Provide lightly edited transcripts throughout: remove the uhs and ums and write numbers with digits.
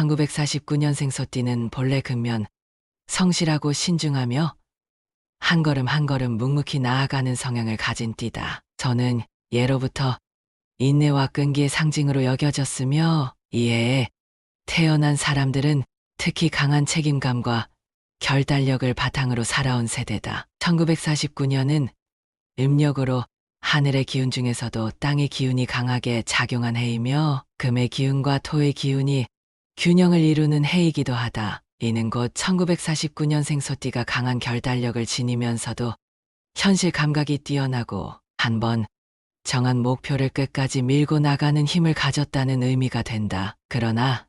1949년생 소띠는 본래 근면, 성실하고 신중하며 한 걸음 한 걸음 묵묵히 나아가는 성향을 가진 띠다. 저는 예로부터 인내와 끈기의 상징으로 여겨졌으며 이해에 태어난 사람들은 특히 강한 책임감과 결단력을 바탕으로 살아온 세대다. 1949년은 음력으로 하늘의 기운 중에서도 땅의 기운이 강하게 작용한 해이며 금의 기운과 토의 기운이 균형을 이루는 해이기도 하다. 이는 곧 1949년생 소띠가 강한 결단력을 지니면서도 현실 감각이 뛰어나고 한번 정한 목표를 끝까지 밀고 나가는 힘을 가졌다는 의미가 된다. 그러나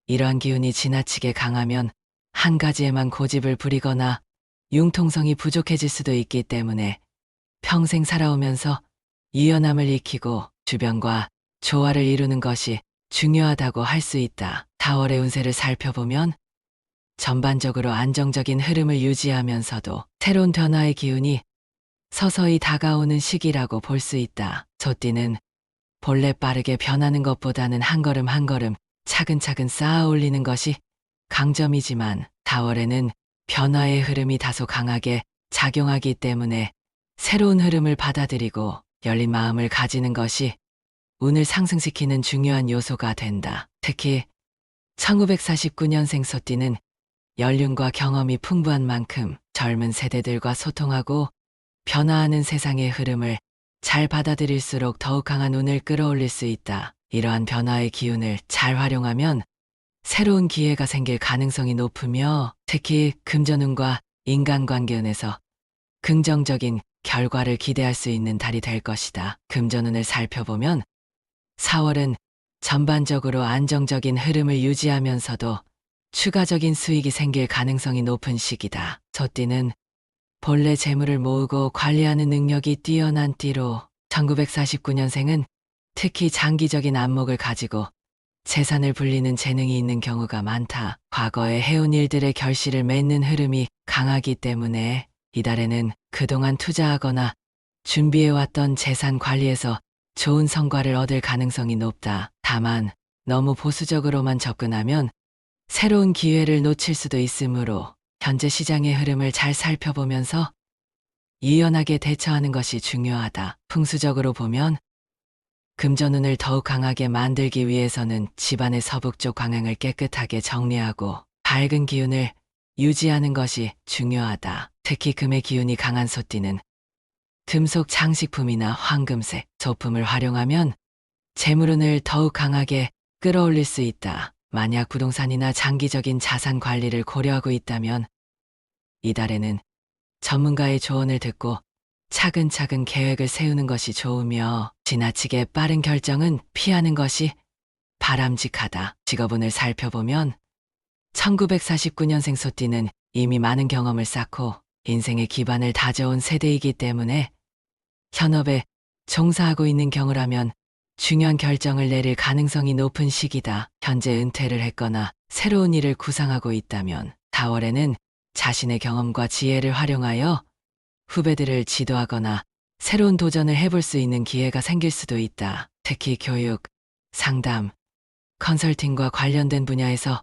이러한 기운이 지나치게 강하면 한 가지에만 고집을 부리거나 융통성이 부족해질 수도 있기 때문에 평생 살아오면서 유연함을 익히고 주변과 조화를 이루는 것이 중요하다고 할 수 있다. 4월의 운세를 살펴보면 전반적으로 안정적인 흐름을 유지하면서도 새로운 변화의 기운이 서서히 다가오는 시기라고 볼 수 있다. 소띠는 본래 빠르게 변하는 것보다는 한 걸음 한 걸음 차근차근 쌓아 올리는 것이 강점이지만 4월에는 변화의 흐름이 다소 강하게 작용하기 때문에 새로운 흐름을 받아들이고 열린 마음을 가지는 것이 운을 상승시키는 중요한 요소가 된다. 특히 1949년생 소띠는 연륜과 경험이 풍부한 만큼 젊은 세대들과 소통하고 변화하는 세상의 흐름을 잘 받아들일수록 더욱 강한 운을 끌어올릴 수 있다. 이러한 변화의 기운을 잘 활용하면 새로운 기회가 생길 가능성이 높으며 특히 금전운과 인간관계운에서 긍정적인 결과를 기대할 수 있는 달이 될 것이다. 금전운을 살펴보면 4월은 전반적으로 안정적인 흐름을 유지하면서도 추가적인 수익이 생길 가능성이 높은 시기다. 소띠는 본래 재물을 모으고 관리하는 능력이 뛰어난 띠로 1949년생은 특히 장기적인 안목을 가지고 재산을 불리는 재능이 있는 경우가 많다. 과거에 해온 일들의 결실을 맺는 흐름이 강하기 때문에 이달에는 그동안 투자하거나 준비해왔던 재산 관리에서 좋은 성과를 얻을 가능성이 높다. 다만 너무 보수적으로만 접근하면 새로운 기회를 놓칠 수도 있으므로 현재 시장의 흐름을 잘 살펴보면서 유연하게 대처하는 것이 중요하다. 풍수적으로 보면 금전운을 더욱 강하게 만들기 위해서는 집안의 서북쪽 방향을 깨끗하게 정리하고 밝은 기운을 유지하는 것이 중요하다. 특히 금의 기운이 강한 소띠는 금속 장식품이나 황금색 소품을 활용하면 재물운을 더욱 강하게 끌어올릴 수 있다. 만약 부동산이나 장기적인 자산 관리를 고려하고 있다면 이달에는 전문가의 조언을 듣고 차근차근 계획을 세우는 것이 좋으며 지나치게 빠른 결정은 피하는 것이 바람직하다. 직업운을 살펴보면 1949년생 소띠는 이미 많은 경험을 쌓고 인생의 기반을 다져온 세대이기 때문에 현업에 종사하고 있는 경우라면 중요한 결정을 내릴 가능성이 높은 시기다. 현재 은퇴를 했거나 새로운 일을 구상하고 있다면 4월에는 자신의 경험과 지혜를 활용하여 후배들을 지도하거나 새로운 도전을 해볼 수 있는 기회가 생길 수도 있다. 특히 교육, 상담, 컨설팅과 관련된 분야에서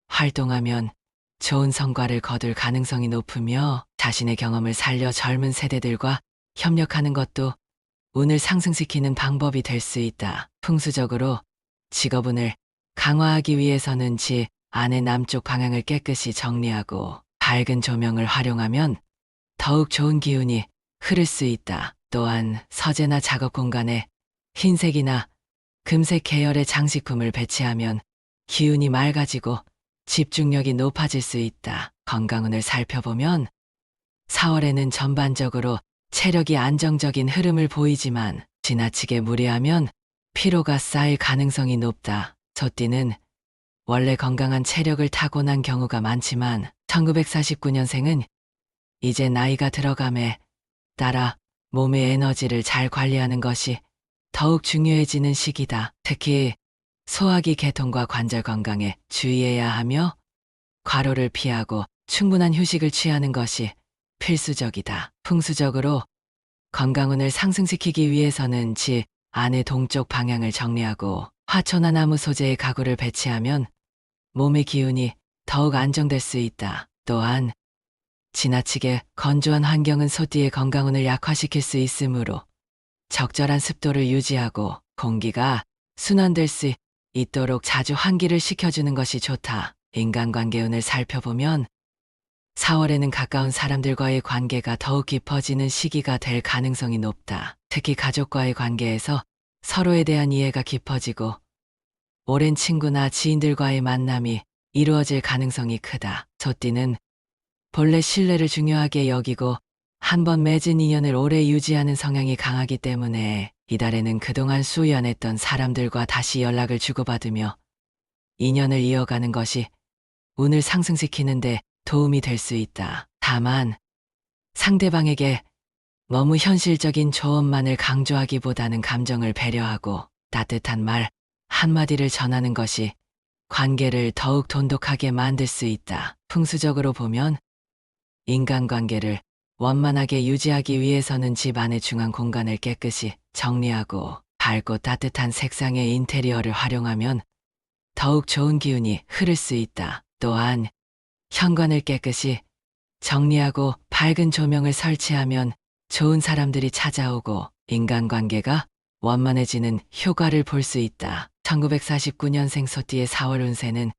활동하면 좋은 성과를 거둘 가능성이 높으며 자신의 경험을 살려 젊은 세대들과 협력하는 것도 운을 상승시키는 방법이 될 수 있다. 풍수적으로 직업운을 강화하기 위해서는 집 안의 남쪽 방향을 깨끗이 정리하고 밝은 조명을 활용하면 더욱 좋은 기운이 흐를 수 있다. 또한 서재나 작업 공간에 흰색이나 금색 계열의 장식품을 배치하면 기운이 맑아지고 집중력이 높아질 수 있다. 건강운을 살펴보면 4월에는 전반적으로 체력이 안정적인 흐름을 보이지만 지나치게 무리하면 피로가 쌓일 가능성이 높다. 소띠는 원래 건강한 체력을 타고난 경우가 많지만 1949년생은 이제 나이가 들어감에 따라 몸의 에너지를 잘 관리하는 것이 더욱 중요해지는 시기다. 특히 소화기 계통과 관절 건강에 주의해야 하며 과로를 피하고 충분한 휴식을 취하는 것이 필수적이다. 풍수적으로 건강운을 상승시키기 위해서는 집 안의 동쪽 방향을 정리하고 화초나 나무 소재의 가구를 배치하면 몸의 기운이 더욱 안정될 수 있다. 또한 지나치게 건조한 환경은 소띠의 건강운을 약화시킬 수 있으므로 적절한 습도를 유지하고 공기가 순환될 수 있도록 자주 환기를 시켜주는 것이 좋다. 인간관계운을 살펴보면 4월에는 가까운 사람들과의 관계가 더욱 깊어지는 시기가 될 가능성이 높다. 특히 가족과의 관계에서 서로에 대한 이해가 깊어지고 오랜 친구나 지인들과의 만남이 이루어질 가능성이 크다. 소띠는 본래 신뢰를 중요하게 여기고 한번 맺은 인연을 오래 유지하는 성향이 강하기 때문에 이달에는 그동안 수연했던 사람들과 다시 연락을 주고받으며 인연을 이어가는 것이 운을 상승시키는데 도움이 될 수 있다. 다만 상대방에게 너무 현실적인 조언만을 강조하기보다는 감정을 배려하고 따뜻한 말 한마디를 전하는 것이 관계를 더욱 돈독하게 만들 수 있다. 풍수적으로 보면 인간관계를 원만하게 유지하기 위해서는 집 안의 중앙 공간을 깨끗이 정리하고 밝고 따뜻한 색상의 인테리어를 활용하면 더욱 좋은 기운이 흐를 수 있다. 또한 현관을 깨끗이 정리하고 밝은 조명을 설치하면 좋은 사람들이 찾아오고 인간관계가 원만해지는 효과를 볼 수 있다. 1949년생 소띠의 4월 운세는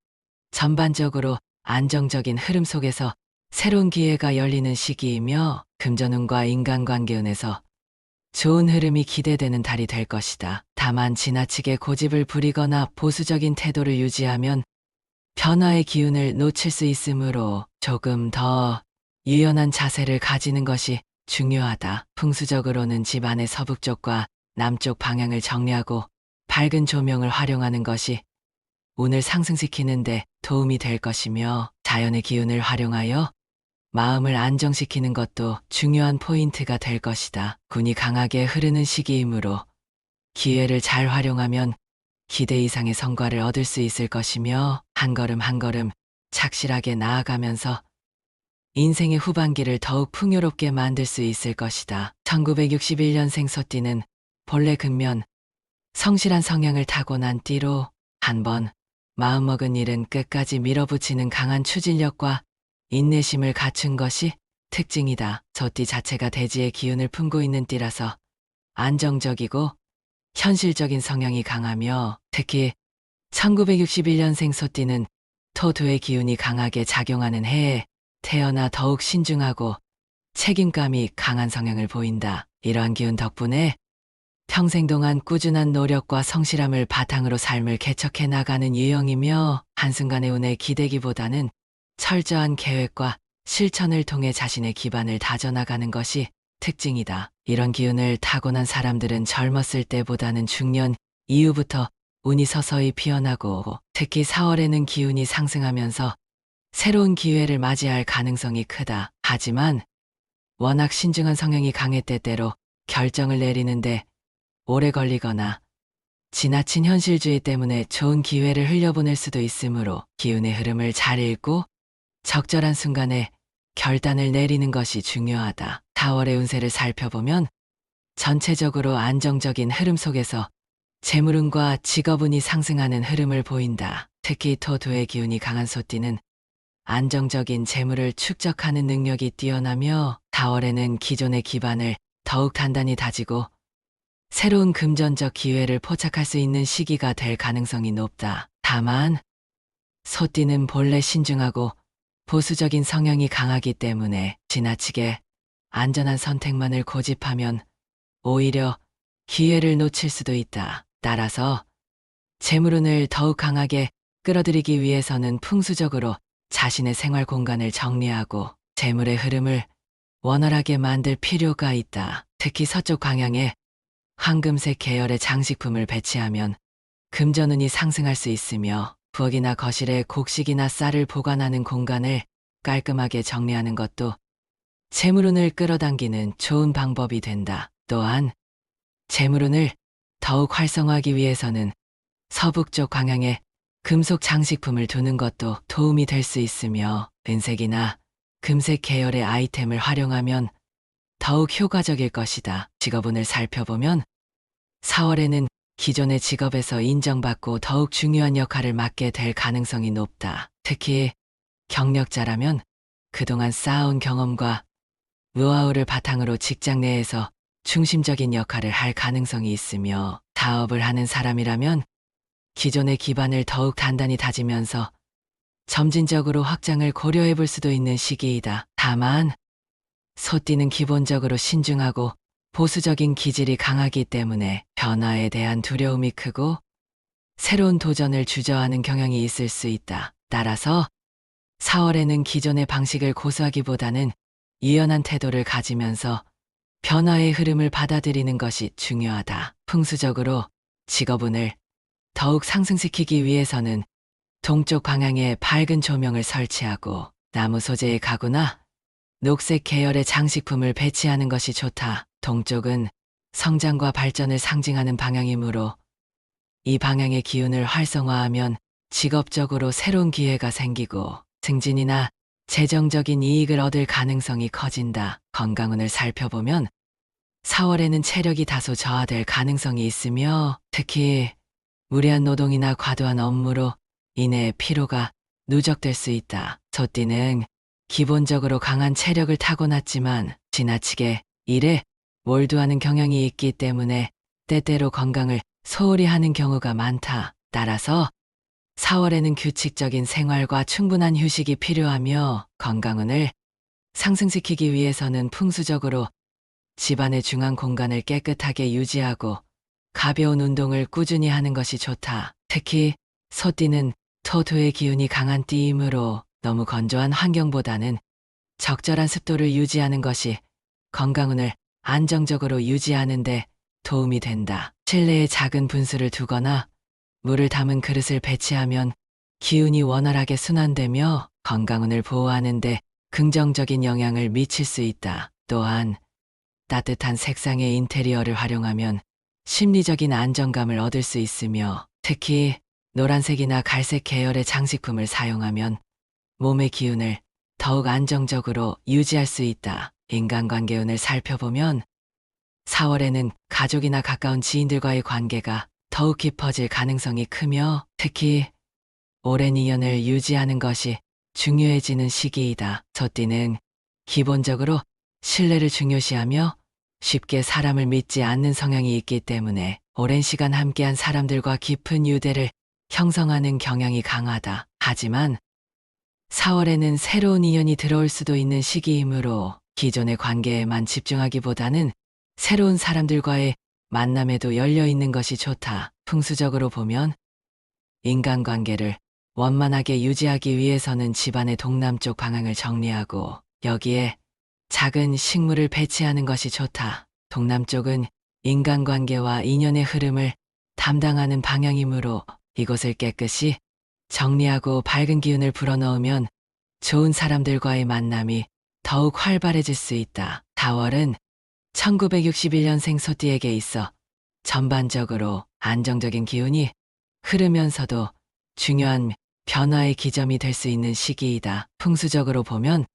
전반적으로 안정적인 흐름 속에서 새로운 기회가 열리는 시기이며 금전운과 인간관계운에서 좋은 흐름이 기대되는 달이 될 것이다. 다만 지나치게 고집을 부리거나 보수적인 태도를 유지하면 변화의 기운을 놓칠 수 있으므로 조금 더 유연한 자세를 가지는 것이 중요하다. 풍수적으로는 집안의 서북쪽과 남쪽 방향을 정리하고 밝은 조명을 활용하는 것이 운을 상승시키는데 도움이 될 것이며 자연의 기운을 활용하여 마음을 안정시키는 것도 중요한 포인트가 될 것이다. 운이 강하게 흐르는 시기이므로 기회를 잘 활용하면 기대 이상의 성과를 얻을 수 있을 것이며 한 걸음 한 걸음 착실하게 나아가면서 인생의 후반기를 더욱 풍요롭게 만들 수 있을 것이다. 1961년생 소띠는 본래 근면 성실한 성향을 타고난 띠로 한번 마음먹은 일은 끝까지 밀어붙이는 강한 추진력과 인내심을 갖춘 것이 특징이다. 소띠 자체가 대지의 기운을 품고 있는 띠라서 안정적이고 현실적인 성향이 강하며 특히 1961년생 소띠는 토두의 기운이 강하게 작용하는 해에 태어나 더욱 신중하고 책임감이 강한 성향을 보인다. 이러한 기운 덕분에 평생 동안 꾸준한 노력과 성실함을 바탕으로 삶을 개척해 나가는 유형이며 한순간의 운에 기대기보다는 철저한 계획과 실천을 통해 자신의 기반을 다져나가는 것이 특징이다. 이런 기운을 타고난 사람들은 젊었을 때보다는 중년 이후부터 운이 서서히 피어나고 특히 4월에는 기운이 상승하면서 새로운 기회를 맞이할 가능성이 크다. 하지만 워낙 신중한 성향이 강해 때때로 결정을 내리는데 오래 걸리거나 지나친 현실주의 때문에 좋은 기회를 흘려보낼 수도 있으므로 기운의 흐름을 잘 읽고 적절한 순간에 결단을 내리는 것이 중요하다. 4월의 운세를 살펴보면 전체적으로 안정적인 흐름 속에서 재물운과 직업운이 상승하는 흐름을 보인다. 특히 토두의 기운이 강한 소띠는 안정적인 재물을 축적하는 능력이 뛰어나며 4월에는 기존의 기반을 더욱 단단히 다지고 새로운 금전적 기회를 포착할 수 있는 시기가 될 가능성이 높다. 다만 소띠는 본래 신중하고 보수적인 성향이 강하기 때문에 지나치게 안전한 선택만을 고집하면 오히려 기회를 놓칠 수도 있다. 따라서 재물운을 더욱 강하게 끌어들이기 위해서는 풍수적으로 자신의 생활 공간을 정리하고 재물의 흐름을 원활하게 만들 필요가 있다. 특히 서쪽 방향에 황금색 계열의 장식품을 배치하면 금전운이 상승할 수 있으며 부엌이나 거실에 곡식이나 쌀을 보관하는 공간을 깔끔하게 정리하는 것도 재물운을 끌어당기는 좋은 방법이 된다. 또한 재물운을 더욱 활성화하기 위해서는 서북쪽 방향에 금속 장식품을 두는 것도 도움이 될 수 있으며 은색이나 금색 계열의 아이템을 활용하면 더욱 효과적일 것이다. 직업운을 살펴보면 4월에는 기존의 직업에서 인정받고 더욱 중요한 역할을 맡게 될 가능성이 높다. 특히 경력자라면 그동안 쌓아온 경험과 노하우를 바탕으로 직장 내에서 중심적인 역할을 할 가능성이 있으며, 사업을 하는 사람이라면 기존의 기반을 더욱 단단히 다지면서 점진적으로 확장을 고려해 볼 수도 있는 시기이다. 다만 소띠는 기본적으로 신중하고 보수적인 기질이 강하기 때문에 변화에 대한 두려움이 크고 새로운 도전을 주저하는 경향이 있을 수 있다. 따라서 4월에는 기존의 방식을 고수하기보다는 유연한 태도를 가지면서 변화의 흐름을 받아들이는 것이 중요하다. 풍수적으로 직업운을 더욱 상승시키기 위해서는 동쪽 방향에 밝은 조명을 설치하고 나무 소재의 가구나 녹색 계열의 장식품을 배치하는 것이 좋다. 동쪽은 성장과 발전을 상징하는 방향이므로 이 방향의 기운을 활성화하면 직업적으로 새로운 기회가 생기고 승진이나 재정적인 이익을 얻을 가능성이 커진다. 건강운을 살펴보면 4월에는 체력이 다소 저하될 가능성이 있으며, 특히 무리한 노동이나 과도한 업무로 인해 피로가 누적될 수 있다. 소띠는 기본적으로 강한 체력을 타고났지만 지나치게 일에 몰두하는 경향이 있기 때문에 때때로 건강을 소홀히 하는 경우가 많다. 따라서 4월에는 규칙적인 생활과 충분한 휴식이 필요하며, 건강운을 상승시키기 위해서는 풍수적으로 집안의 중앙 공간을 깨끗하게 유지하고 가벼운 운동을 꾸준히 하는 것이 좋다. 특히 소띠는 토토의 기운이 강한 띠이므로 너무 건조한 환경보다는 적절한 습도를 유지하는 것이 건강운을 안정적으로 유지하는 데 도움이 된다. 실내에 작은 분수를 두거나 물을 담은 그릇을 배치하면 기운이 원활하게 순환되며 건강운을 보호하는 데 긍정적인 영향을 미칠 수 있다. 또한 따뜻한 색상의 인테리어를 활용하면 심리적인 안정감을 얻을 수 있으며, 특히 노란색이나 갈색 계열의 장식품을 사용하면 몸의 기운을 더욱 안정적으로 유지할 수 있다. 인간관계운을 살펴보면 4월에는 가족이나 가까운 지인들과의 관계가 더욱 깊어질 가능성이 크며, 특히 오랜 인연을 유지하는 것이 중요해지는 시기이다. 소띠는 기본적으로 신뢰를 중요시하며 쉽게 사람을 믿지 않는 성향이 있기 때문에 오랜 시간 함께한 사람들과 깊은 유대를 형성하는 경향이 강하다. 하지만 4월에는 새로운 인연이 들어올 수도 있는 시기이므로 기존의 관계에만 집중하기보다는 새로운 사람들과의 만남에도 열려 있는 것이 좋다. 풍수적으로 보면 인간관계를 원만하게 유지하기 위해서는 집안의 동남쪽 방향을 정리하고 여기에 작은 식물을 배치하는 것이 좋다. 동남쪽은 인간관계와 인연의 흐름을 담당하는 방향이므로 이곳을 깨끗이 정리하고 밝은 기운을 불어넣으면 좋은 사람들과의 만남이 더욱 활발해질 수 있다. 4월은 1961년생 소띠에게 있어 전반적으로 안정적인 기운이 흐르면서도 중요한 변화의 기점이 될 수 있는 시기이다. 풍수적으로 보면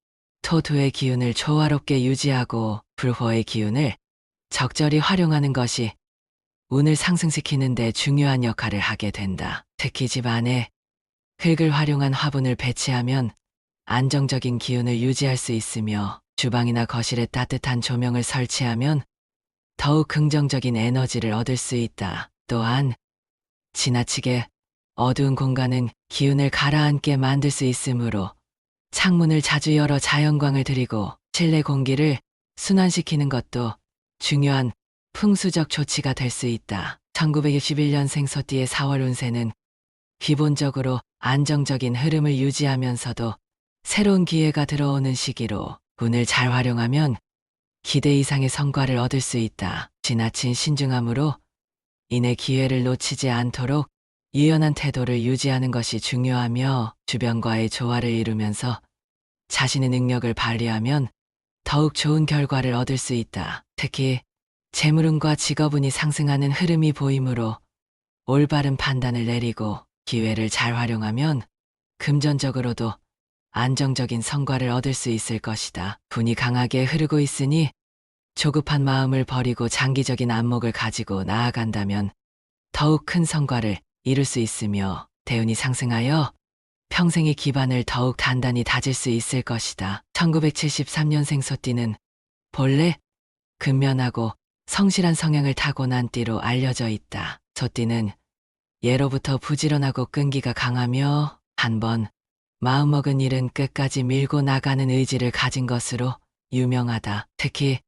토토의 기운을 조화롭게 유지하고 불호의 기운을 적절히 활용하는 것이 운을 상승시키는 데 중요한 역할을 하게 된다. 특히 집 안에 흙을 활용한 화분을 배치하면 안정적인 기운을 유지할 수 있으며, 주방이나 거실에 따뜻한 조명을 설치하면 더욱 긍정적인 에너지를 얻을 수 있다. 또한 지나치게 어두운 공간은 기운을 가라앉게 만들 수 있으므로 창문을 자주 열어 자연광을 들이고 실내 공기를 순환시키는 것도 중요한 풍수적 조치가 될 수 있다. 1961년생 소띠의 4월 운세는 기본적으로 안정적인 흐름을 유지하면서도 새로운 기회가 들어오는 시기로 운을 잘 활용하면 기대 이상의 성과를 얻을 수 있다. 지나친 신중함으로 인해 기회를 놓치지 않도록 유연한 태도를 유지하는 것이 중요하며, 주변과의 조화를 이루면서 자신의 능력을 발휘하면 더욱 좋은 결과를 얻을 수 있다. 특히 재물운과 직업운이 상승하는 흐름이 보이므로 올바른 판단을 내리고 기회를 잘 활용하면 금전적으로도 안정적인 성과를 얻을 수 있을 것이다. 운이 강하게 흐르고 있으니 조급한 마음을 버리고 장기적인 안목을 가지고 나아간다면 더욱 큰 성과를 이룰 수 있으며 대운이 상승하여 평생의 기반을 더욱 단단히 다질 수 있을 것이다. 1973년생 소띠는 본래 근면하고 성실한 성향을 타고난 띠로 알려져 있다. 소띠는 예로부터 부지런하고 끈기가 강하며 한번 마음먹은 일은 끝까지 밀고 나가는 의지를 가진 것으로 유명하다. 특히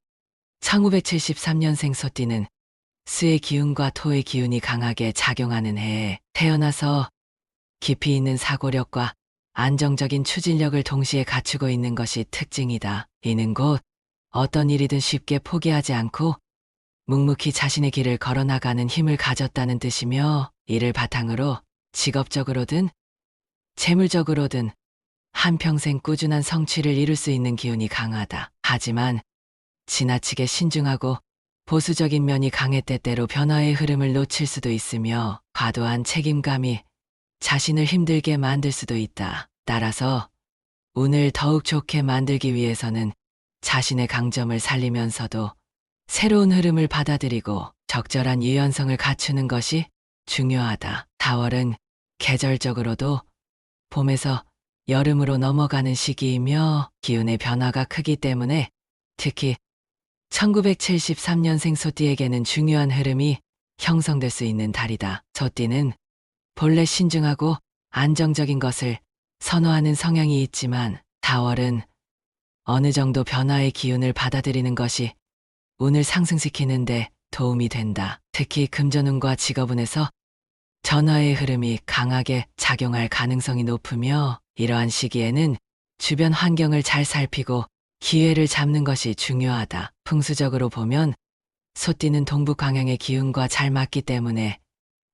1973년생 소띠는 수의 기운과 토의 기운이 강하게 작용하는 해에 태어나서 깊이 있는 사고력과 안정적인 추진력을 동시에 갖추고 있는 것이 특징이다. 이는 곧 어떤 일이든 쉽게 포기하지 않고 묵묵히 자신의 길을 걸어나가는 힘을 가졌다는 뜻이며, 이를 바탕으로 직업적으로든 재물적으로든 한평생 꾸준한 성취를 이룰 수 있는 기운이 강하다. 하지만 지나치게 신중하고 보수적인 면이 강해 때때로 변화의 흐름을 놓칠 수도 있으며 과도한 책임감이 자신을 힘들게 만들 수도 있다. 따라서 운을 더욱 좋게 만들기 위해서는 자신의 강점을 살리면서도 새로운 흐름을 받아들이고 적절한 유연성을 갖추는 것이 중요하다. 4월은 계절적으로도 봄에서 여름으로 넘어가는 시기이며 기운의 변화가 크기 때문에 특히 1973년생 소띠에게는 중요한 흐름이 형성될 수 있는 달이다. 소띠는 본래 신중하고 안정적인 것을 선호하는 성향이 있지만 4월은 어느 정도 변화의 기운을 받아들이는 것이 운을 상승시키는데 도움이 된다. 특히 금전운과 직업운에서 전화의 흐름이 강하게 작용할 가능성이 높으며 이러한 시기에는 주변 환경을 잘 살피고 기회를 잡는 것이 중요하다. 풍수적으로 보면 소띠는 동북 방향의 기운과 잘 맞기 때문에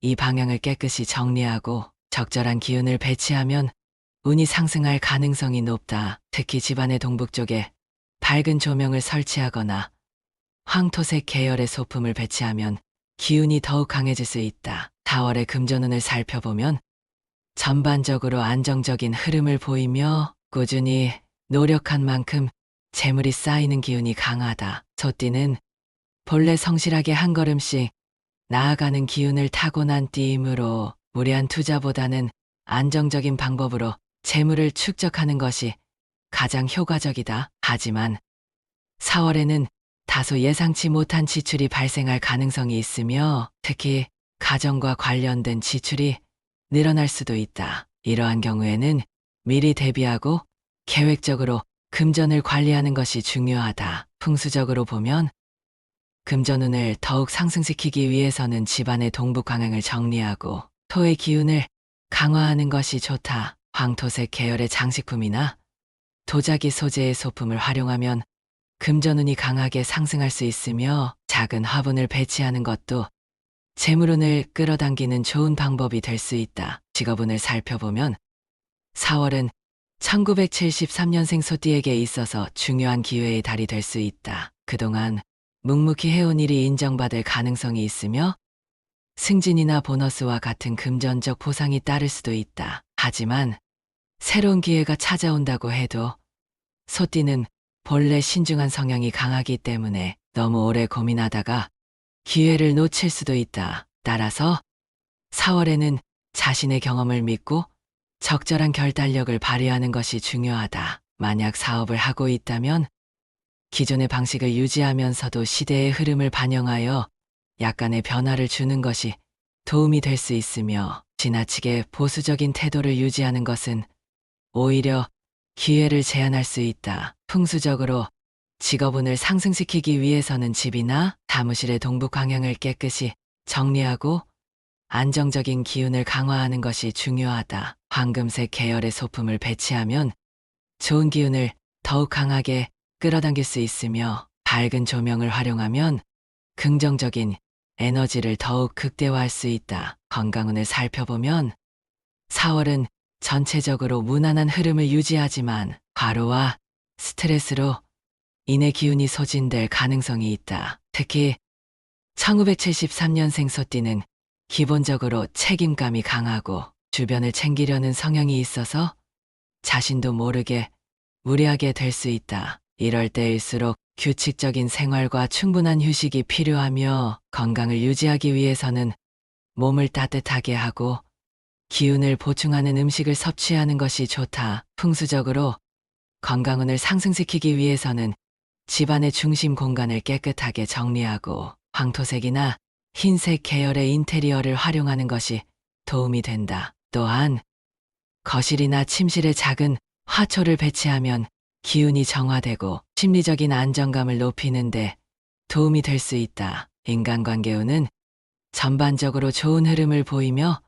이 방향을 깨끗이 정리하고 적절한 기운을 배치하면 운이 상승할 가능성이 높다. 특히 집안의 동북 쪽에 밝은 조명을 설치하거나 황토색 계열의 소품을 배치하면 기운이 더욱 강해질 수 있다. 4월의 금전운을 살펴보면 전반적으로 안정적인 흐름을 보이며 꾸준히 노력한 만큼 재물이 쌓이는 기운이 강하다. 소띠는 본래 성실하게 한 걸음씩 나아가는 기운을 타고난 띠이므로 무리한 투자보다는 안정적인 방법으로 재물을 축적하는 것이 가장 효과적이다. 하지만 4월에는 다소 예상치 못한 지출이 발생할 가능성이 있으며 특히 가정과 관련된 지출이 늘어날 수도 있다. 이러한 경우에는 미리 대비하고 계획적으로 금전을 관리하는 것이 중요하다. 풍수적으로 보면 금전운을 더욱 상승시키기 위해서는 집안의 동북 방향을 정리하고 토의 기운을 강화하는 것이 좋다. 황토색 계열의 장식품이나 도자기 소재의 소품을 활용하면 금전운이 강하게 상승할 수 있으며 작은 화분을 배치하는 것도 재물운을 끌어당기는 좋은 방법이 될 수 있다. 직업운을 살펴보면 4월은 1973년생 소띠에게 있어서 중요한 기회의 달이 될 수 있다. 그동안 묵묵히 해온 일이 인정받을 가능성이 있으며 승진이나 보너스와 같은 금전적 보상이 따를 수도 있다. 하지만 새로운 기회가 찾아온다고 해도 소띠는 본래 신중한 성향이 강하기 때문에 너무 오래 고민하다가 기회를 놓칠 수도 있다. 따라서 4월에는 자신의 경험을 믿고 적절한 결단력을 발휘하는 것이 중요하다. 만약 사업을 하고 있다면 기존의 방식을 유지하면서도 시대의 흐름을 반영하여 약간의 변화를 주는 것이 도움이 될 수 있으며 지나치게 보수적인 태도를 유지하는 것은 오히려 기회를 제한할 수 있다. 풍수적으로 직업운을 상승시키기 위해서는 집이나 사무실의 동북 방향을 깨끗이 정리하고 안정적인 기운을 강화하는 것이 중요하다. 황금색 계열의 소품을 배치하면 좋은 기운을 더욱 강하게 끌어당길 수 있으며 밝은 조명을 활용하면 긍정적인 에너지를 더욱 극대화할 수 있다. 건강운을 살펴보면 4월은 전체적으로 무난한 흐름을 유지하지만 과로와 스트레스로 인해 기운이 소진될 가능성이 있다. 특히 1973년생 소띠는 기본적으로 책임감이 강하고 주변을 챙기려는 성향이 있어서 자신도 모르게 무리하게 될 수 있다. 이럴 때일수록 규칙적인 생활과 충분한 휴식이 필요하며 건강을 유지하기 위해서는 몸을 따뜻하게 하고 기운을 보충하는 음식을 섭취하는 것이 좋다. 풍수적으로 건강운을 상승시키기 위해서는 집안의 중심 공간을 깨끗하게 정리하고 황토색이나 흰색 계열의 인테리어를 활용하는 것이 도움이 된다. 또한 거실이나 침실에 작은 화초를 배치하면 기운이 정화되고 심리적인 안정감을 높이는데 도움이 될 수 있다. 인간관계운은 전반적으로 좋은 흐름을 보이며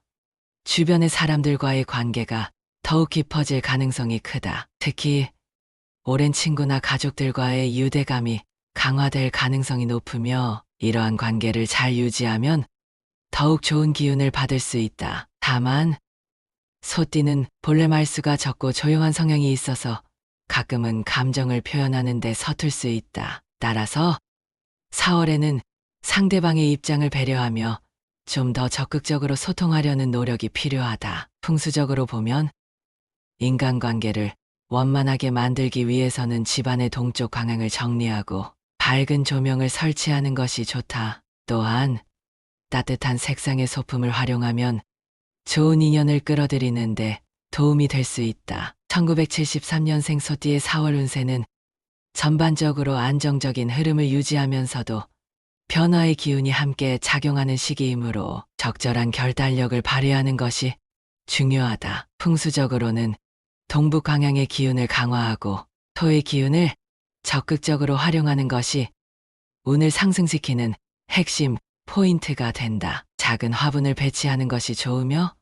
주변의 사람들과의 관계가 더욱 깊어질 가능성이 크다. 특히 오랜 친구나 가족들과의 유대감이 강화될 가능성이 높으며 이러한 관계를 잘 유지하면 더욱 좋은 기운을 받을 수 있다. 다만 소띠는 본래 말수가 적고 조용한 성향이 있어서 가끔은 감정을 표현하는 데 서툴 수 있다. 따라서 4월에는 상대방의 입장을 배려하며 좀 더 적극적으로 소통하려는 노력이 필요하다. 풍수적으로 보면 인간관계를 원만하게 만들기 위해서는 집안의 동쪽 방향을 정리하고 밝은 조명을 설치하는 것이 좋다. 또한 따뜻한 색상의 소품을 활용하면 좋은 인연을 끌어들이는데 도움이 될 수 있다. 1973년생 소띠의 4월 운세는 전반적으로 안정적인 흐름을 유지하면서도 변화의 기운이 함께 작용하는 시기이므로 적절한 결단력을 발휘하는 것이 중요하다. 풍수적으로는 동북 방향의 기운을 강화하고 토의 기운을 적극적으로 활용하는 것이 운을 상승시키는 핵심 포인트가 된다. 작은 화분을 배치하는 것이 좋으며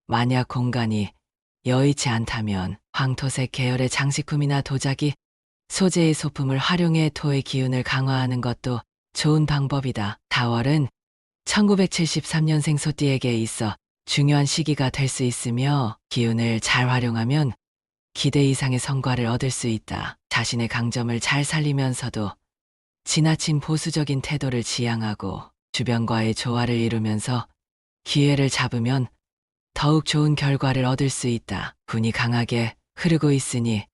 만약 공간이 여의치 않다면 황토색 계열의 장식품이나 도자기, 소재의 소품을 활용해 토의 기운을 강화하는 것도 좋은 방법이다. 4월은 1973년생 소띠에게 있어 중요한 시기가 될 수 있으며 기운을 잘 활용하면 기대 이상의 성과를 얻을 수 있다. 자신의 강점을 잘 살리면서도 지나친 보수적인 태도를 지향하고 주변과의 조화를 이루면서 기회를 잡으면 더욱 좋은 결과를 얻을 수 있다. 운이 강하게 흐르고 있으니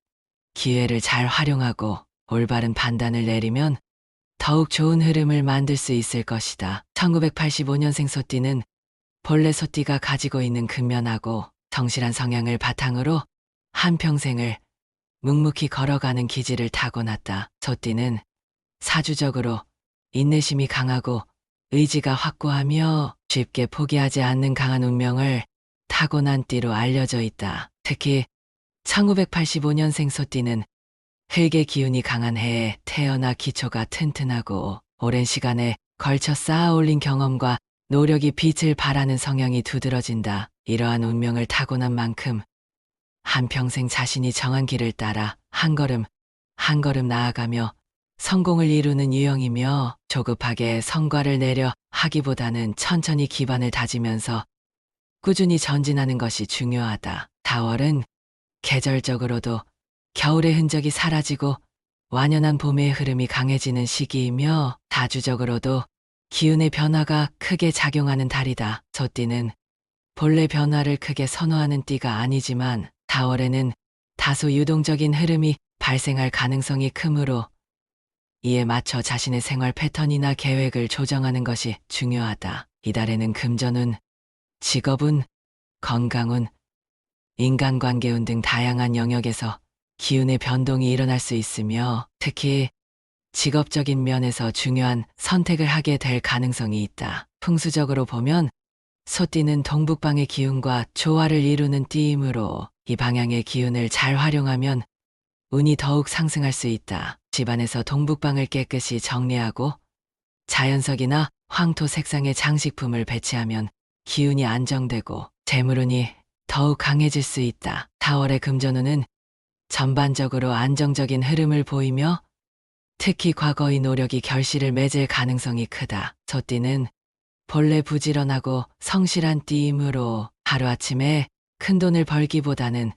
기회를 잘 활용하고 올바른 판단을 내리면 더욱 좋은 흐름을 만들 수 있을 것이다. 1985년생 소띠는 본래 소띠가 가지고 있는 근면하고 성실한 성향을 바탕으로 한평생을 묵묵히 걸어가는 기질을 타고났다. 소띠는 사주적으로 인내심이 강하고 의지가 확고하며 쉽게 포기하지 않는 강한 운명을 타고난 띠로 알려져 있다. 특히 1985년생 소띠는 흙의 기운이 강한 해에 태어나 기초가 튼튼하고 오랜 시간에 걸쳐 쌓아 올린 경험과 노력이 빛을 발하는 성향이 두드러진다. 이러한 운명을 타고난 만큼 한평생 자신이 정한 길을 따라 한 걸음 한 걸음 나아가며 성공을 이루는 유형이며 조급하게 성과를 내려 하기보다는 천천히 기반을 다지면서 꾸준히 전진하는 것이 중요하다. 4월은 계절적으로도 겨울의 흔적이 사라지고 완연한 봄의 흐름이 강해지는 시기이며 다주적으로도 기운의 변화가 크게 작용하는 달이다. 소띠는 본래 변화를 크게 선호하는 띠가 아니지만 4월에는 다소 유동적인 흐름이 발생할 가능성이 크므로 이에 맞춰 자신의 생활 패턴이나 계획을 조정하는 것이 중요하다. 이달에는 금전운, 직업운, 건강운, 인간관계운 등 다양한 영역에서 기운의 변동이 일어날 수 있으며 특히 직업적인 면에서 중요한 선택을 하게 될 가능성이 있다. 풍수적으로 보면 소띠는 동북방의 기운과 조화를 이루는 띠이므로 이 방향의 기운을 잘 활용하면 운이 더욱 상승할 수 있다. 집안에서 동북방을 깨끗이 정리하고 자연석이나 황토 색상의 장식품을 배치하면 기운이 안정되고 재물운이 더욱 강해질 수 있다. 4월의 금전운은 전반적으로 안정적인 흐름을 보이며 특히 과거의 노력이 결실을 맺을 가능성이 크다. 소띠는 본래 부지런하고 성실한 띠이므로 하루아침에 큰돈을 벌기보다는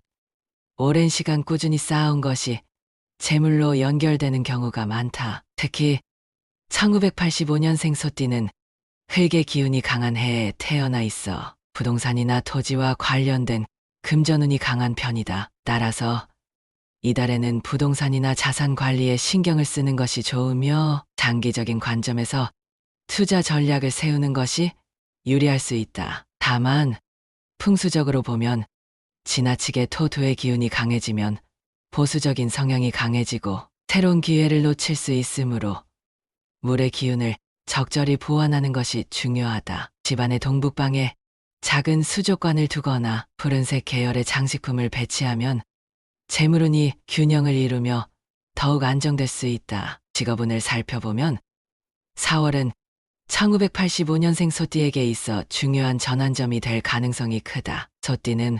오랜 시간 꾸준히 쌓아온 것이 재물로 연결되는 경우가 많다. 특히 1985년생 소띠는 흙의 기운이 강한 해에 태어나 있어 부동산이나 토지와 관련된 금전운이 강한 편이다. 따라서 이달에는 부동산이나 자산 관리에 신경을 쓰는 것이 좋으며 장기적인 관점에서 투자 전략을 세우는 것이 유리할 수 있다. 다만 풍수적으로 보면 지나치게 토토의 기운이 강해지면 보수적인 성향이 강해지고 새로운 기회를 놓칠 수 있으므로 물의 기운을 적절히 보완하는 것이 중요하다. 집안의 동북방에 작은 수족관을 두거나 푸른색 계열의 장식품을 배치하면 재물운이 균형을 이루며 더욱 안정될 수 있다. 직업운을 살펴보면 4월은 1985년생 소띠에게 있어 중요한 전환점이 될 가능성이 크다. 소띠는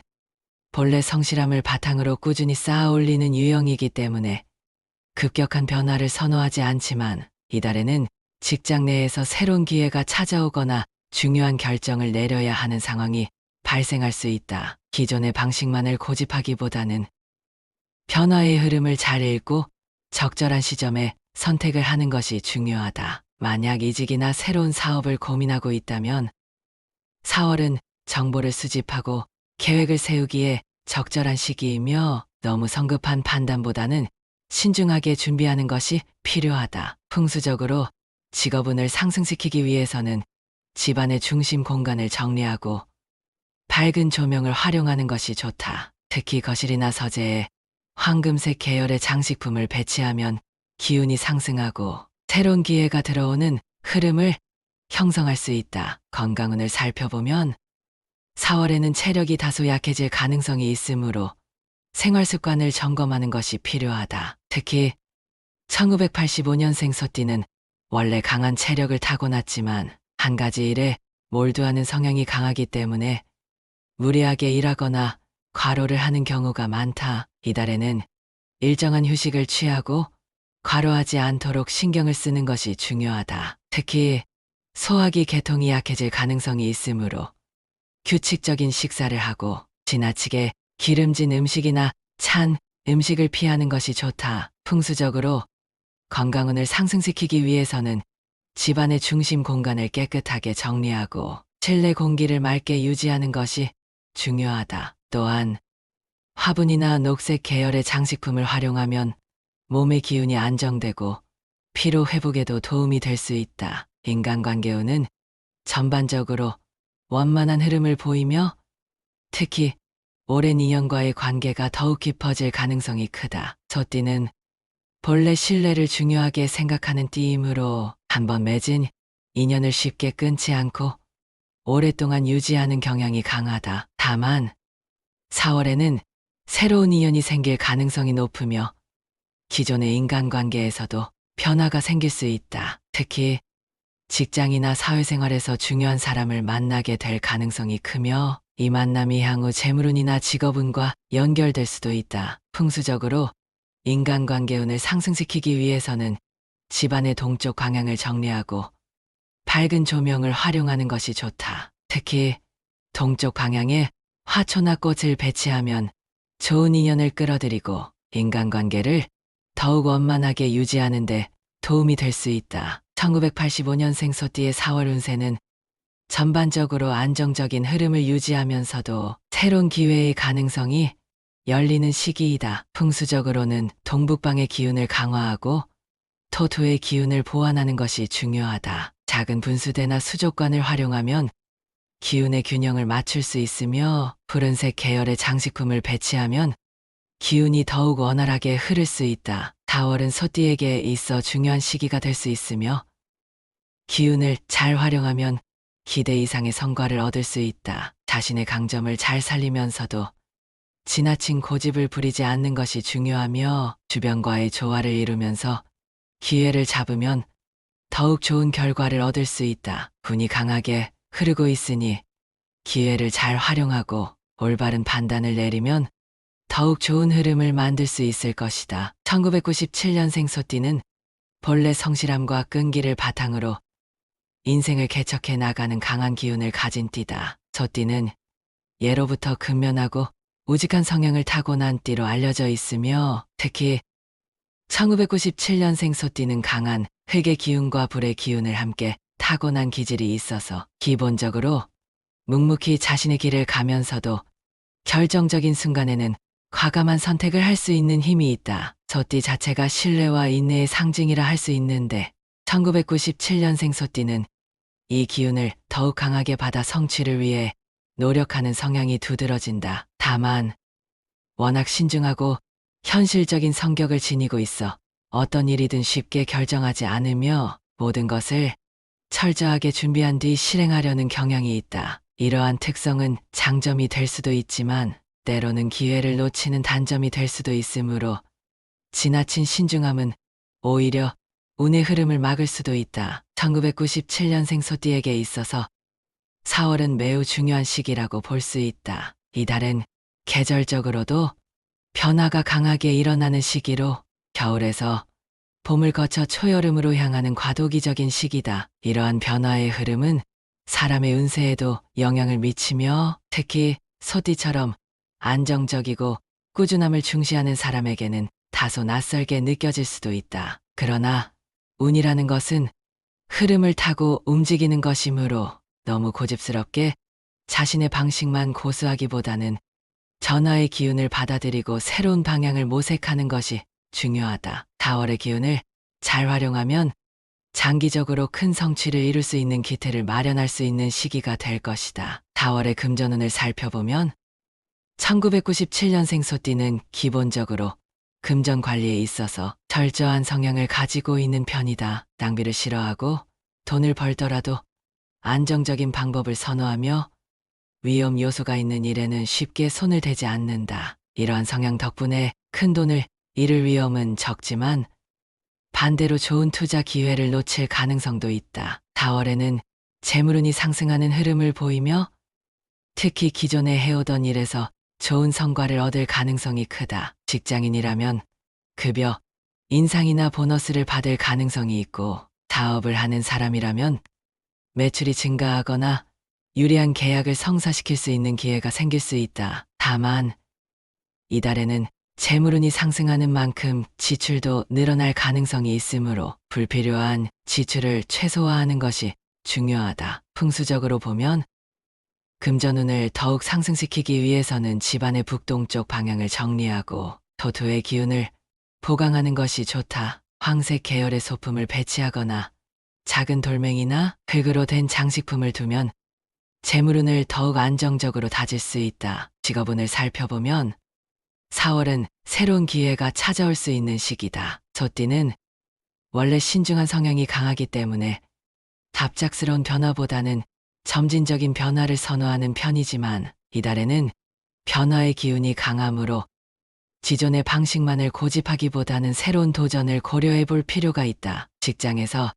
본래 성실함을 바탕으로 꾸준히 쌓아 올리는 유형이기 때문에 급격한 변화를 선호하지 않지만 이달에는 직장 내에서 새로운 기회가 찾아오거나 중요한 결정을 내려야 하는 상황이 발생할 수 있다. 기존의 방식만을 고집하기보다는 변화의 흐름을 잘 읽고 적절한 시점에 선택을 하는 것이 중요하다. 만약 이직이나 새로운 사업을 고민하고 있다면 4월은 정보를 수집하고 계획을 세우기에 적절한 시기이며 너무 성급한 판단보다는 신중하게 준비하는 것이 필요하다. 풍수적으로 직업운을 상승시키기 위해서는 집안의 중심 공간을 정리하고 밝은 조명을 활용하는 것이 좋다. 특히 거실이나 서재에 황금색 계열의 장식품을 배치하면 기운이 상승하고 새로운 기회가 들어오는 흐름을 형성할 수 있다. 건강운을 살펴보면 4월에는 체력이 다소 약해질 가능성이 있으므로 생활 습관을 점검하는 것이 필요하다. 특히 1985년생 소띠는 원래 강한 체력을 타고났지만 한 가지 일에 몰두하는 성향이 강하기 때문에 무리하게 일하거나 과로를 하는 경우가 많다. 이달에는 일정한 휴식을 취하고 과로하지 않도록 신경을 쓰는 것이 중요하다. 특히 소화기 계통이 약해질 가능성이 있으므로 규칙적인 식사를 하고 지나치게 기름진 음식이나 찬 음식을 피하는 것이 좋다. 풍수적으로 건강운을 상승시키기 위해서는 집안의 중심 공간을 깨끗하게 정리하고 실내 공기를 맑게 유지하는 것이 중요하다. 또한 화분이나 녹색 계열의 장식품을 활용하면 몸의 기운이 안정되고 피로 회복에도 도움이 될 수 있다. 인간관계운은 전반적으로 원만한 흐름을 보이며 특히 오랜 인연과의 관계가 더욱 깊어질 가능성이 크다. 소띠는 본래 신뢰를 중요하게 생각하는 띠이므로 한번 맺은 인연을 쉽게 끊지 않고 오랫동안 유지하는 경향이 강하다. 다만 4월에는 새로운 인연이 생길 가능성이 높으며 기존의 인간관계에서도 변화가 생길 수 있다. 특히 직장이나 사회생활에서 중요한 사람을 만나게 될 가능성이 크며 이 만남이 향후 재물운이나 직업운과 연결될 수도 있다. 풍수적으로 인간관계운을 상승시키기 위해서는 집안의 동쪽 방향을 정리하고 밝은 조명을 활용하는 것이 좋다. 특히 동쪽 방향에 화초나 꽃을 배치하면 좋은 인연을 끌어들이고 인간관계를 더욱 원만하게 유지하는 데 도움이 될 수 있다. 1985년생 소띠의 4월 운세는 전반적으로 안정적인 흐름을 유지하면서도 새로운 기회의 가능성이 열리는 시기이다. 풍수적으로는 동북방의 기운을 강화하고 토토의 기운을 보완하는 것이 중요하다. 작은 분수대나 수족관을 활용하면 기운의 균형을 맞출 수 있으며 푸른색 계열의 장식품을 배치하면 기운이 더욱 원활하게 흐를 수 있다. 4월은 소띠에게 있어 중요한 시기가 될 수 있으며 기운을 잘 활용하면 기대 이상의 성과를 얻을 수 있다. 자신의 강점을 잘 살리면서도 지나친 고집을 부리지 않는 것이 중요하며 주변과의 조화를 이루면서 기회를 잡으면 더욱 좋은 결과를 얻을 수 있다. 운이 강하게 흐르고 있으니 기회를 잘 활용하고 올바른 판단을 내리면 더욱 좋은 흐름을 만들 수 있을 것이다. 1997년생 소띠는 본래 성실함과 끈기를 바탕으로 인생을 개척해 나가는 강한 기운을 가진 띠다. 소띠는 예로부터 근면하고 우직한 성향을 타고난 띠로 알려져 있으며 특히 1997년생 소띠는 강한 흙의 기운과 불의 기운을 함께 타고난 기질이 있어서 기본적으로 묵묵히 자신의 길을 가면서도 결정적인 순간에는 과감한 선택을 할 수 있는 힘이 있다. 소띠 자체가 신뢰와 인내의 상징이라 할 수 있는데 1997년생 소띠는 이 기운을 더욱 강하게 받아 성취를 위해 노력하는 성향이 두드러진다. 다만 워낙 신중하고 현실적인 성격을 지니고 있어 어떤 일이든 쉽게 결정하지 않으며 모든 것을 철저하게 준비한 뒤 실행하려는 경향이 있다. 이러한 특성은 장점이 될 수도 있지만 때로는 기회를 놓치는 단점이 될 수도 있으므로 지나친 신중함은 오히려 운의 흐름을 막을 수도 있다. 1997년생 소띠에게 있어서 4월은 매우 중요한 시기라고 볼 수 있다. 이달은 계절적으로도 변화가 강하게 일어나는 시기로 겨울에서 봄을 거쳐 초여름으로 향하는 과도기적인 시기다. 이러한 변화의 흐름은 사람의 운세에도 영향을 미치며 특히 소띠처럼 안정적이고 꾸준함을 중시하는 사람에게는 다소 낯설게 느껴질 수도 있다. 그러나 운이라는 것은 흐름을 타고 움직이는 것이므로 너무 고집스럽게 자신의 방식만 고수하기보다는 전화의 기운을 받아들이고 새로운 방향을 모색하는 것이 중요하다. 4월의 기운을 잘 활용하면 장기적으로 큰 성취를 이룰 수 있는 기틀을 마련할 수 있는 시기가 될 것이다. 4월의 금전운을 살펴보면 1997년생 소띠는 기본적으로 금전 관리에 있어서 철저한 성향을 가지고 있는 편이다. 낭비를 싫어하고 돈을 벌더라도 안정적인 방법을 선호하며 위험 요소가 있는 일에는 쉽게 손을 대지 않는다. 이러한 성향 덕분에 큰 돈을 잃을 위험은 적지만 반대로 좋은 투자 기회를 놓칠 가능성도 있다. 4월에는 재물운이 상승하는 흐름을 보이며 특히 기존에 해오던 일에서 좋은 성과를 얻을 가능성이 크다. 직장인이라면 급여, 인상이나 보너스를 받을 가능성이 있고 사업을 하는 사람이라면 매출이 증가하거나 유리한 계약을 성사시킬 수 있는 기회가 생길 수 있다. 다만 이달에는 재물운이 상승하는 만큼 지출도 늘어날 가능성이 있으므로 불필요한 지출을 최소화하는 것이 중요하다. 풍수적으로 보면 금전운을 더욱 상승시키기 위해서는 집안의 북동쪽 방향을 정리하고 토토의 기운을 보강하는 것이 좋다. 황색 계열의 소품을 배치하거나 작은 돌멩이나 흙으로 된 장식품을 두면 재물운을 더욱 안정적으로 다질 수 있다. 직업운을 살펴보면 4월은 새로운 기회가 찾아올 수 있는 시기다. 소띠는 원래 신중한 성향이 강하기 때문에 갑작스러운 변화보다는 점진적인 변화를 선호하는 편이지만 이달에는 변화의 기운이 강하므로 기존의 방식만을 고집하기보다는 새로운 도전을 고려해 볼 필요가 있다. 직장에서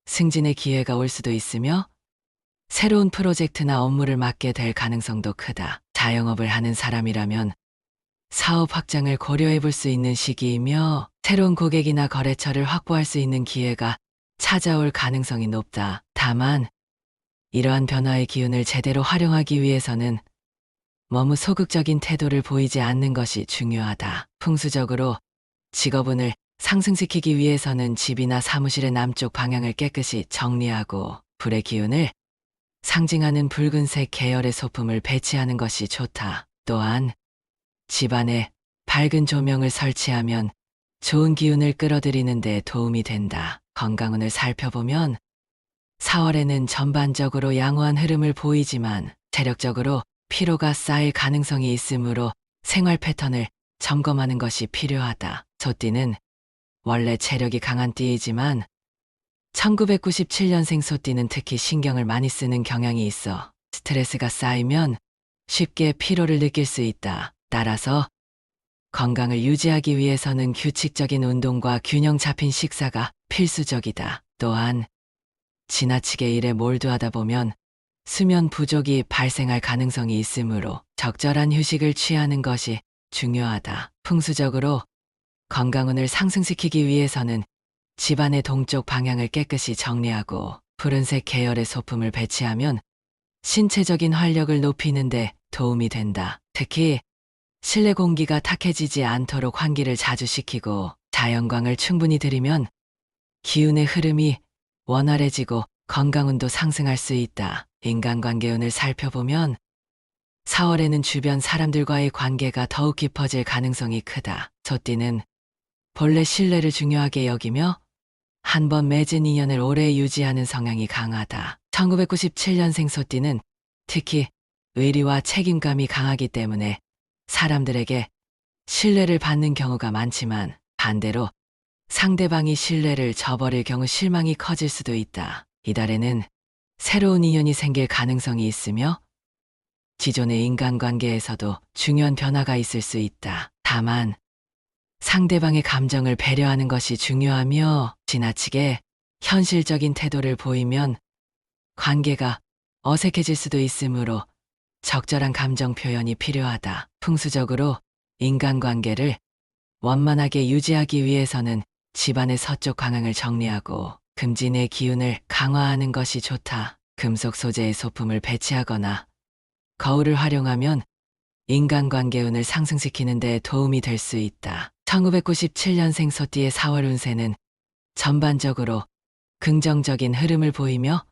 승진의 기회가 올 수도 있으며 새로운 프로젝트나 업무를 맡게 될 가능성도 크다. 자영업을 하는 사람이라면 사업 확장을 고려해 볼 수 있는 시기이며 새로운 고객이나 거래처를 확보할 수 있는 기회가 찾아올 가능성이 높다. 다만 이러한 변화의 기운을 제대로 활용하기 위해서는 너무 소극적인 태도를 보이지 않는 것이 중요하다. 풍수적으로 직업운을 상승시키기 위해서는 집이나 사무실의 남쪽 방향을 깨끗이 정리하고 불의 기운을 상징하는 붉은색 계열의 소품을 배치하는 것이 좋다. 또한 집안에 밝은 조명을 설치하면 좋은 기운을 끌어들이는 데 도움이 된다. 건강운을 살펴보면 4월에는 전반적으로 양호한 흐름을 보이지만 체력적으로 피로가 쌓일 가능성이 있으므로 생활 패턴을 점검하는 것이 필요하다. 소띠는 원래 체력이 강한 띠이지만 1997년생 소띠는 특히 신경을 많이 쓰는 경향이 있어 스트레스가 쌓이면 쉽게 피로를 느낄 수 있다. 따라서 건강을 유지하기 위해서는 규칙적인 운동과 균형 잡힌 식사가 필수적이다. 또한 지나치게 일에 몰두하다 보면 수면 부족이 발생할 가능성이 있으므로 적절한 휴식을 취하는 것이 중요하다. 풍수적으로 건강운을 상승시키기 위해서는 집안의 동쪽 방향을 깨끗이 정리하고 푸른색 계열의 소품을 배치하면 신체적인 활력을 높이는 데 도움이 된다. 특히 실내 공기가 탁해지지 않도록 환기를 자주 시키고 자연광을 충분히 들이면 기운의 흐름이 원활해지고 건강운도 상승할 수 있다. 인간관계운을 살펴보면 4월에는 주변 사람들과의 관계가 더욱 깊어질 가능성이 크다. 소띠는 본래 신뢰를 중요하게 여기며 한 번 맺은 인연을 오래 유지하는 성향이 강하다. 1997년생 소띠는 특히 의리와 책임감이 강하기 때문에 사람들에게 신뢰를 받는 경우가 많지만 반대로 상대방이 신뢰를 저버릴 경우 실망이 커질 수도 있다. 이달에는 새로운 인연이 생길 가능성이 있으며 기존의 인간관계에서도 중요한 변화가 있을 수 있다. 다만 상대방의 감정을 배려하는 것이 중요하며 지나치게 현실적인 태도를 보이면 관계가 어색해질 수도 있으므로 적절한 감정 표현이 필요하다. 풍수적으로 인간관계를 원만하게 유지하기 위해서는 집안의 서쪽 방향을 정리하고 금진의 기운을 강화하는 것이 좋다. 금속 소재의 소품을 배치하거나 거울을 활용하면 인간관계 운을 상승시키는 데 도움이 될 수 있다. 1997년생 소띠의 4월 운세는 전반적으로 긍정적인 흐름을 보이며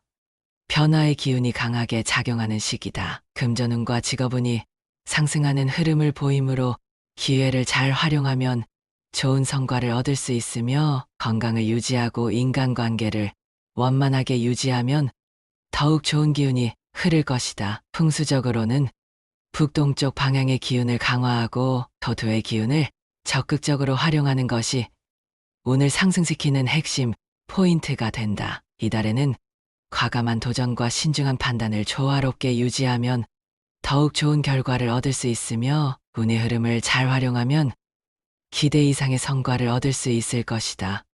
변화의 기운이 강하게 작용하는 시기다. 금전운과 직업운이 상승하는 흐름을 보이므로 기회를 잘 활용하면 좋은 성과를 얻을 수 있으며 건강을 유지하고 인간관계를 원만하게 유지하면 더욱 좋은 기운이 흐를 것이다. 풍수적으로는 북동쪽 방향의 기운을 강화하고 토토의 기운을 적극적으로 활용하는 것이 운을 상승시키는 핵심 포인트가 된다. 이달에는 과감한 도전과 신중한 판단을 조화롭게 유지하면 더욱 좋은 결과를 얻을 수 있으며 운의 흐름을 잘 활용하면 기대 이상의 성과를 얻을 수 있을 것이다.